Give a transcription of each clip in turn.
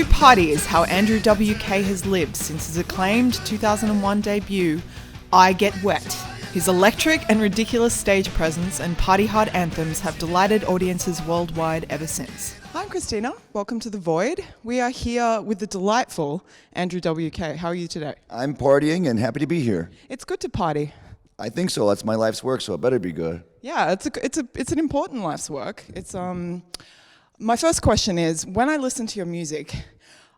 to Party is how Andrew WK has lived since his acclaimed 2001 debut, I Get Wet. His electric and ridiculous stage presence and party-hard anthems have delighted audiences worldwide ever since. Hi, I'm Christina. Welcome to The Void. We are here with the delightful Andrew WK. How are you today? I'm partying and happy to be here. It's good to party. I think so. That's my life's work, so it better be good. Yeah, it's an important life's work. My first question is, when I listen to your music,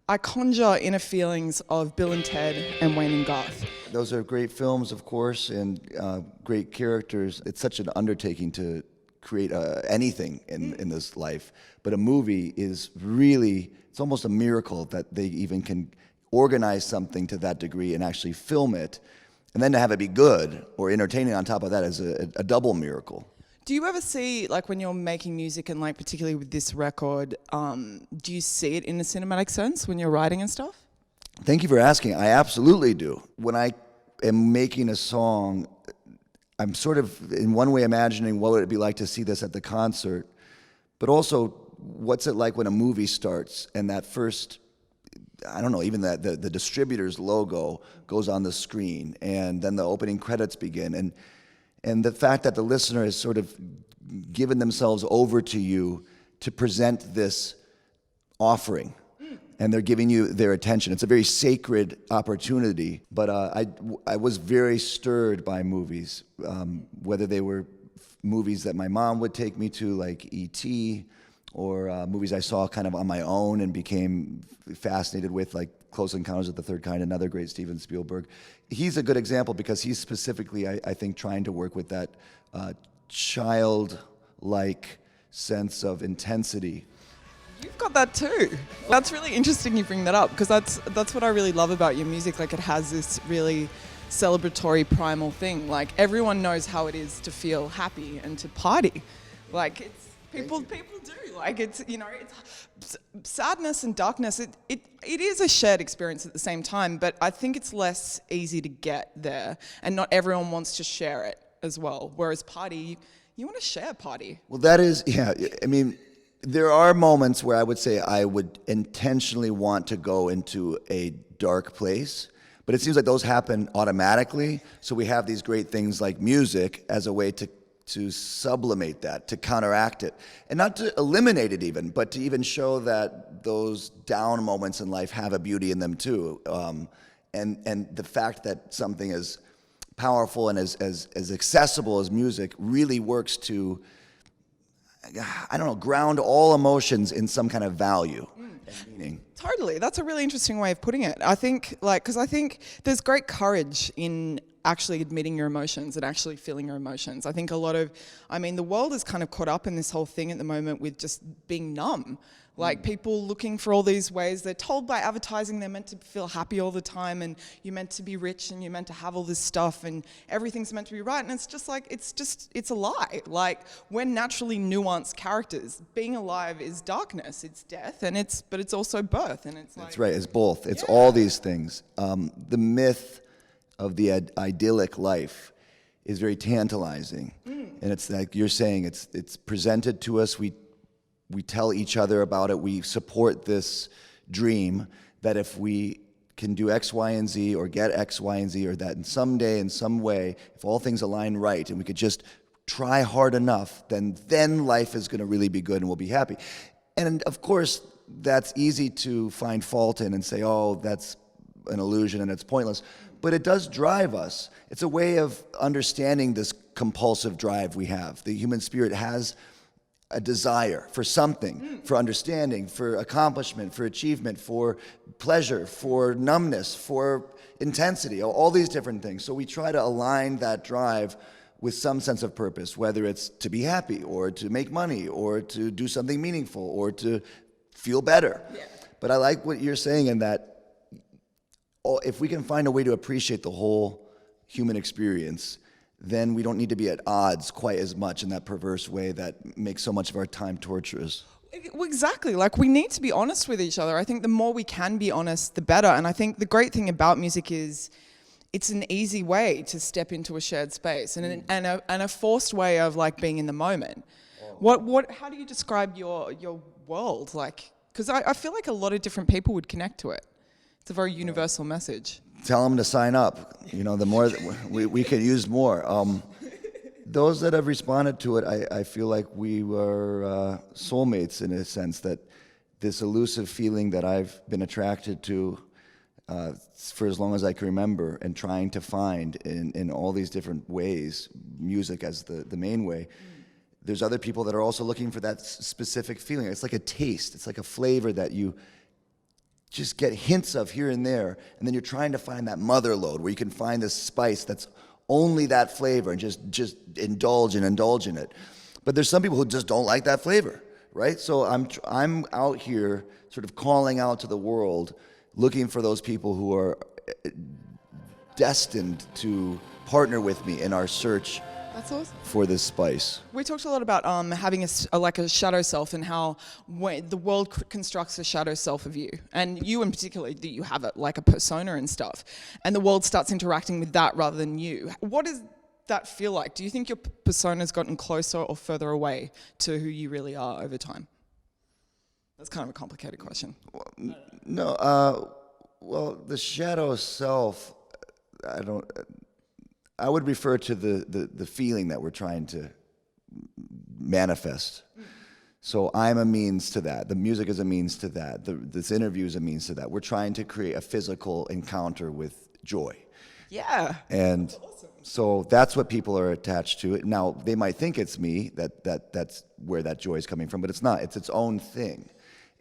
I conjure inner feelings of Bill and Ted and Wayne and Garth. Those are great films, of course, and great characters. It's such an undertaking to create anything in this life. But a movie is really, it's almost a miracle that they even can organize something to that degree and actually film it. And then to have it be good or entertaining on top of that is a double miracle. Do you ever see, like when you're making music and like particularly with this record, do you see it in a cinematic sense when you're writing and stuff? Thank you for asking. I absolutely do. When I am making a song, I'm sort of in one way imagining what would it be like to see this at the concert, but also what's it like when a movie starts and that first, I don't know, even the distributor's logo goes on the screen and then the opening credits begin. And the fact that the listener has sort of given themselves over to you to present this offering, and they're giving you their attention. It's a very sacred opportunity, but I was very stirred by movies, whether they were movies that my mom would take me to, like E.T., or movies I saw kind of on my own and became fascinated with, like Close Encounters of the Third Kind, another great Steven Spielberg. He's a good example because he's specifically, I think, trying to work with that childlike sense of intensity. You've got that too. That's really interesting you bring that up, because that's what I really love about your music. Like, it has this really celebratory primal thing. Like, everyone knows how it is to feel happy and to party. Like, it's people do. Like, it's, you know, it's sadness and darkness. It is a shared experience at the same time, but I think it's less easy to get there, and not everyone wants to share it as well. Whereas party, you want to share party. Well, that is, yeah. I mean, there are moments where I would say I would intentionally want to go into a dark place, but it seems like those happen automatically. So we have these great things like music as a way to sublimate that, to counteract it, and not to eliminate it even, but to even show that those down moments in life have a beauty in them too. And the fact that something as powerful and as accessible as music really works to, I don't know, ground all emotions in some kind of value and meaning. Totally. That's a really interesting way of putting it. I think, because I think there's great courage in actually admitting your emotions and actually feeling your emotions. I think the world is kind of caught up in this whole thing at the moment with just being numb. Like, people looking for all these ways. They're told by advertising they're meant to feel happy all the time, and you're meant to be rich, and you're meant to have all this stuff, and everything's meant to be right. And it's just like, it's a lie. Like, we're naturally nuanced characters. Being alive is darkness, it's death, but it's also birth. And it's like, that's right, it's both. It's all these things. The myth of the idyllic life is very tantalizing. And it's like you're saying, it's presented to us, we tell each other about it, we support this dream that if we can do X, Y, and Z, or get X, Y, and Z, or that in some day, in some way, if all things align right, and we could just try hard enough, then life is gonna really be good and we'll be happy. And of course, that's easy to find fault in and say, oh, that's an illusion and it's pointless. But it does drive us. It's a way of understanding this compulsive drive we have. The human spirit has a desire for something, for understanding, for accomplishment, for achievement, for pleasure, for numbness, for intensity, all these different things. So we try to align that drive with some sense of purpose, whether it's to be happy or to make money or to do something meaningful or to feel better. Yeah. But I like what you're saying in that if we can find a way to appreciate the whole human experience, then we don't need to be at odds quite as much in that perverse way that makes so much of our time torturous. Well, exactly. Like, we need to be honest with each other. I think the more we can be honest, the better. And I think the great thing about music is it's an easy way to step into a shared space and a forced way of, like, being in the moment. How do you describe your world? Like, Because I feel like a lot of different people would connect to it. It's a very universal message. Tell them to sign up. You know, the more we could use more. Those that have responded to it, I feel like we were soulmates in a sense, that this elusive feeling that I've been attracted to for as long as I can remember, and trying to find in all these different ways, music as the main way. There's other people that are also looking for that specific feeling. It's like a taste. It's like a flavor that you just get hints of here and there, and then you're trying to find that mother lode where you can find this spice that's only that flavor and just indulge in it. But there's some people who just don't like that flavor, right? So I'm out here sort of calling out to the world, looking for those people who are destined to partner with me in our search That's awesome. for this spice. We talked a lot about having like a shadow self, and how when the world constructs a shadow self of you, and you in particular, that you have it like a persona and stuff, and the world starts interacting with that rather than you. What does that feel like? Do you think your persona's gotten closer or further away to who you really are over time? That's kind of a complicated question. No, well, the shadow self, I would refer to the feeling that we're trying to manifest. So I'm a means to that. The music is a means to that. This interview is a means to that. We're trying to create a physical encounter with joy. Yeah. And so that's what people are attached to. It. Now, they might think it's me, that's where that joy is coming from, but it's not. It's its own thing.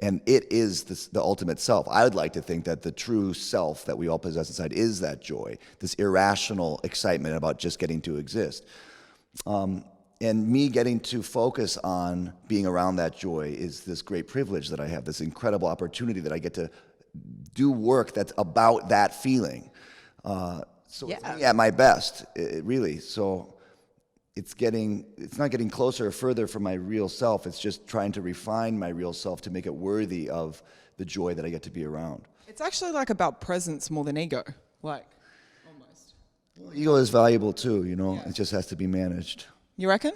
And it is the ultimate self. I would like to think that the true self that we all possess inside is that joy, this irrational excitement about just getting to exist. And me getting to focus on being around that joy is this great privilege that I have, this incredible opportunity that I get to do work that's about that feeling. So Yeah. it's me at my best, really. So it's not getting closer or further from my real self. It's just trying to refine my real self to make it worthy of the joy that I get to be around. It's actually like about presence more than ego, like almost. Well, ego is valuable too, you know. Yeah. It just has to be managed. You reckon?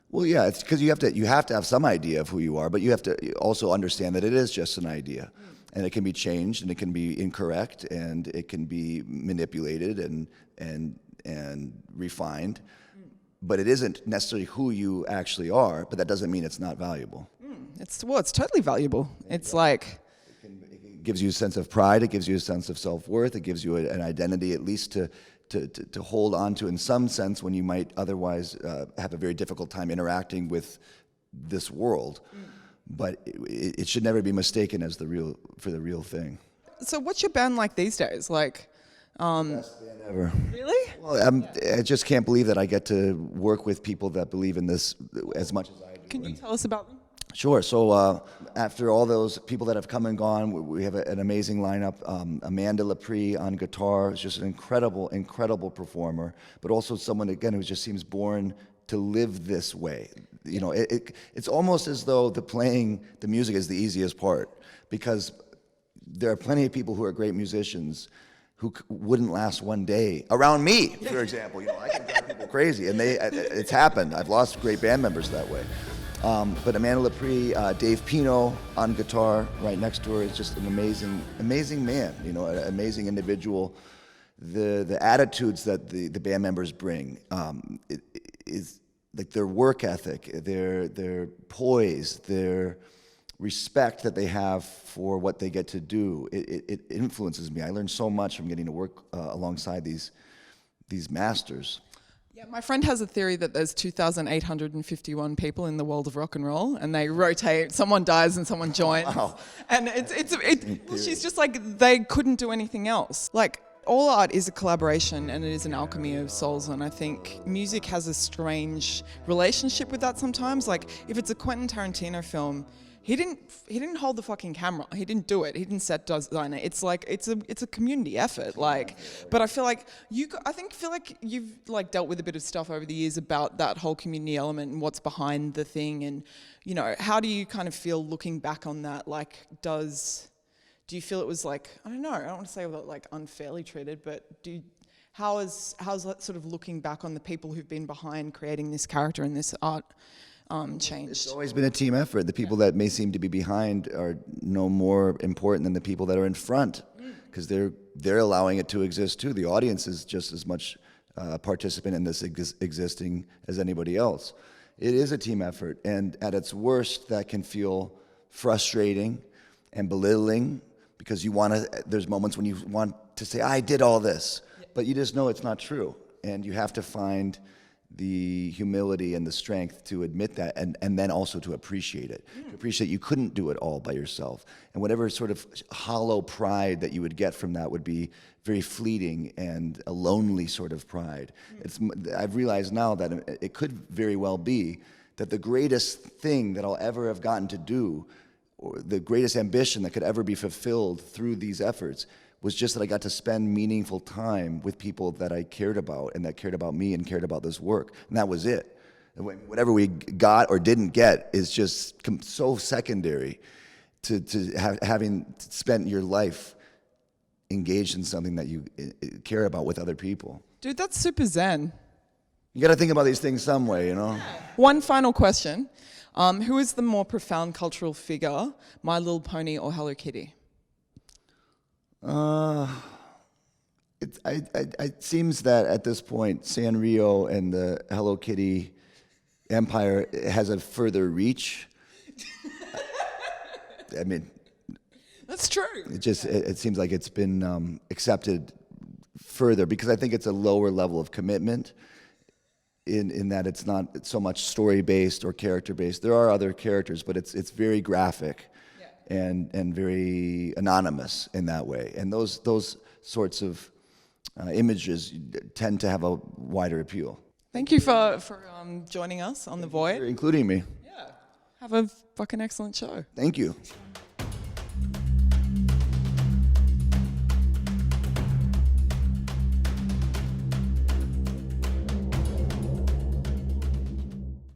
Well, yeah, it's because you have to have some idea of who you are, but you have to also understand that it is just an idea, and it can be changed, and it can be incorrect, and it can be manipulated and refined. But it isn't necessarily who you actually are, but that doesn't mean it's not valuable. It's totally valuable. It's like, It gives you a sense of pride, it gives you a sense of self-worth, it gives you an identity at least to hold on to in some sense when you might otherwise have a very difficult time interacting with this world. But it should never be mistaken as the real thing. so what's your band like these days? Like, Best band ever. really? Well, I just can't believe that I get to work with people that believe in this as much as I do. Can you tell us about them? Sure. So after all those people that have come and gone, we have an amazing lineup. Amanda Lepre on guitar is just an incredible performer, but also someone, again, who just seems born to live this way. You know, it's almost as though playing the music is the easiest part, because there are plenty of people who are great musicians who wouldn't last one day around me, for example. You know, I can drive people crazy, and it's happened. I've lost great band members that way. But Amanda Lepre, Dave Pino on guitar right next to her is just an amazing man, you know, an amazing individual. The attitudes that the band members bring is like their work ethic, their poise, their respect that they have for what they get to do. It influences me. I learn so much from getting to work alongside these masters. Yeah, my friend has a theory that there's 2,851 people in the world of rock and roll, and they rotate. Someone dies and someone joins. Wow. And well, she's just like, they couldn't do anything else. Like, all art is a collaboration, and it is an alchemy of souls, and I think music has a strange relationship with that sometimes. Like, if it's a Quentin Tarantino film, he didn't hold the fucking camera. He didn't do it. He didn't set design it. It's like it's a community effort. Like, but I feel like you've like dealt with a bit of stuff over the years about that whole community element and what's behind the thing. And you know, how do you kind of feel looking back on that? Like, do you feel it was like, I don't know, I don't want to say like unfairly treated, but how's that sort of looking back on the people who've been behind creating this character and this art? changed? It's always been a team effort. The people that may seem to be behind are no more important than the people that are in front, because they're allowing it to exist too. The audience is just as much participant in this existing as anybody else. It is a team effort, and at its worst, that can feel frustrating and belittling, because there's moments when you want to say, I did all this, but you just know it's not true, and you have to find the humility and the strength to admit that, and then also to appreciate it. To appreciate you couldn't do it all by yourself. And whatever sort of hollow pride that you would get from that would be very fleeting and a lonely sort of pride. I've realized now that it could very well be that the greatest thing that I'll ever have gotten to do, or the greatest ambition that could ever be fulfilled through these efforts, was just that I got to spend meaningful time with people that I cared about and that cared about me and cared about this work. And that was it. And whatever we got or didn't get is just so secondary to having spent your life engaged in something that you care about with other people. Dude, that's super zen. You got to think about these things some way, you know? One final question. Who is the more profound cultural figure, My Little Pony or Hello Kitty? It seems that at this point, Sanrio and the Hello Kitty empire has a further reach. I mean, that's true. It seems like it's been accepted further, because I think it's a lower level of commitment in that it's not so much story based or character based. There are other characters, but it's very graphic. And very anonymous in that way. And those sorts of images tend to have a wider appeal. Thank you for joining us on The Void. Including me. Yeah. Have a fucking excellent show. Thank you.